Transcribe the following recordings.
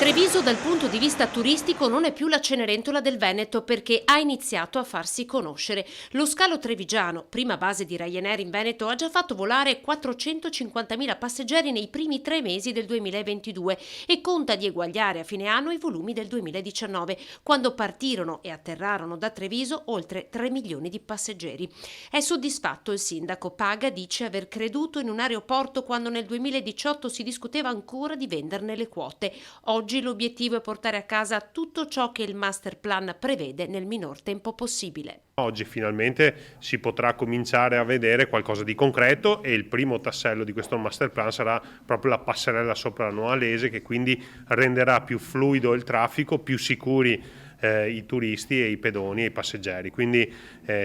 Treviso dal punto di vista turistico non è più la Cenerentola del Veneto perché ha iniziato a farsi conoscere. Lo scalo trevigiano, prima base di Ryanair in Veneto, ha già fatto volare 450.000 passeggeri nei primi 3 mesi del 2022 e conta di eguagliare a fine anno i volumi del 2019, quando partirono e atterrarono da Treviso oltre 3 milioni di passeggeri. È soddisfatto il sindaco. Paga dice aver creduto in un aeroporto quando nel 2018 si discuteva ancora di venderne le quote. Oggi l'obiettivo è portare a casa tutto ciò che il master plan prevede nel minor tempo possibile. Oggi finalmente si potrà cominciare a vedere qualcosa di concreto e il primo tassello di questo master plan sarà proprio la passerella sopra la Noalese, che quindi renderà più fluido il traffico, più sicuri i turisti e i pedoni e i passeggeri. Quindi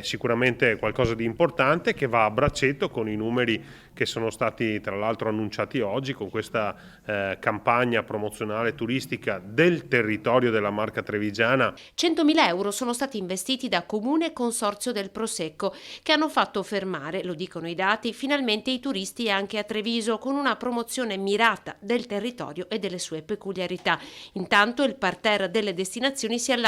sicuramente qualcosa di importante che va a braccetto con i numeri che sono stati tra l'altro annunciati oggi con questa campagna promozionale turistica del territorio della Marca Trevigiana. 100.000 euro sono stati investiti da Comune e Consorzio del Prosecco, che hanno fatto fermare, lo dicono i dati, finalmente i turisti anche a Treviso con una promozione mirata del territorio e delle sue peculiarità. Intanto il parterre delle destinazioni si allarga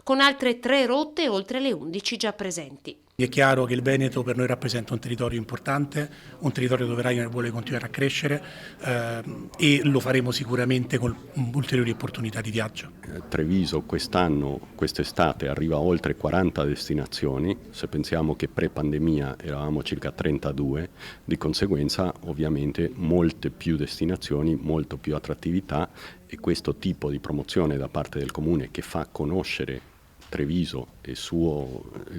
con altre 3 rotte oltre le 11 già presenti. È chiaro che il Veneto per noi rappresenta un territorio importante, un territorio dove Ryanair vuole continuare a crescere e lo faremo sicuramente con ulteriori opportunità di viaggio. Treviso quest'estate arriva a oltre 40 destinazioni, se pensiamo che pre-pandemia eravamo circa 32, di conseguenza ovviamente molte più destinazioni, molto più attrattività, e questo tipo di promozione da parte del Comune che fa conoscere Treviso e il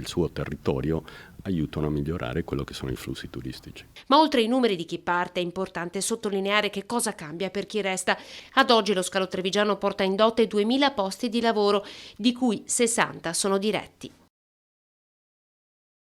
suo territorio aiutano a migliorare quello che sono i flussi turistici. Ma oltre ai numeri di chi parte è importante sottolineare che cosa cambia per chi resta. Ad oggi lo scalo trevigiano porta in dote 2.000 posti di lavoro, di cui 60 sono diretti.